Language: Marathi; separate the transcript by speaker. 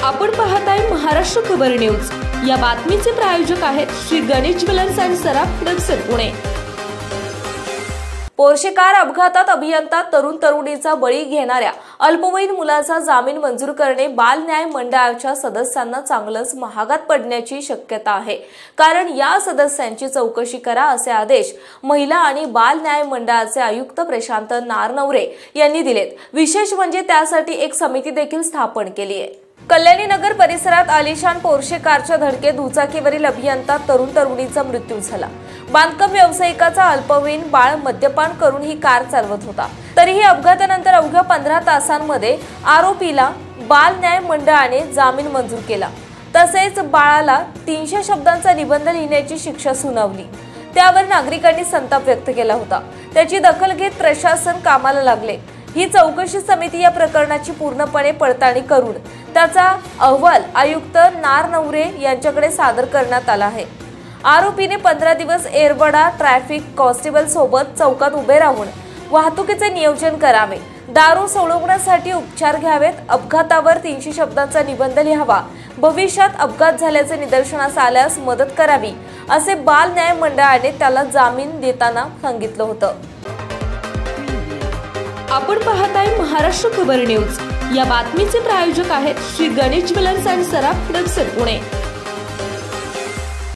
Speaker 1: आपण पाहताय महाराष्ट्र खबर न्यूज। या बातमीचे प्रायोजक आहेत Shri Ganesh jewellers and Saraf products Pune. Porsche car अपघातात अभियंता तरुणीचा बळी घेणाऱ्या अल्पवयीन मुलाचा जामीन मंजूर करणे बाल न्याय मंडळाच्या सदस्यांना चांगलंच महागात पडण्याची शक्यता आहे, कारण या सदस्यांची चौकशी करा असे आदेश महिला आणि बाल न्याय मंडळाचे आयुक्त प्रशांत नारनवरे यांनी दिलेत। विशेष म्हणजे त्यासाठी एक समिती देखील स्थापन केली आहे। कल्याणी नगर परिसरात आलिशान पोर्शे कारच्या धडकेत दुचाकीवरील अभियंता तरुणीचा मृत्यू झाला। बांधकाम व्यावसायिकाचा अल्पवयीन बाळ मद्यपान करून ही कार चालवत होता। तरीही अपघातानंतर अवघ्या 15 तासांमध्ये आरोपीला बाल न्याय मंडळाने जामीन मंजूर केला। तसेच बाळाला 300 शब्दांचा निबंध लिहिण्याची शिक्षा सुनावली। त्यावर नागरिकांनी संताप व्यक्त केला होता। त्याची दखल घेत प्रशासन कामाला लागले। ही चौकशी समिती या प्रकरणाची पूर्णपणे पडताळणी करून त्याचा अहवाल आयुक्त नारनवरे यांच्याकडे सादर करण्यात आला आहे। आरोपीने 15 दिवस एरवडा ट्रॅफिक कॉन्स्टेबल सोबत चौकात उभे राहून वाहतुकीचे नियोजन करावे, दारू सोडवण्यासाठी उपचार घ्यावेत, अपघातावर 300 शब्दांचा निबंध लिहावा, भविष्यात अपघात झाल्याचे निदर्शनास आल्यास मदत करावी असे बाल न्याय मंडळाने त्याला जामीन देताना सांगितलं होतं। आपण पाहताय महाराष्ट्र खबर न्यूज। या बातमीचे प्रायोजक आहेत Shri Ganesh jewellers and Saraf products Pune.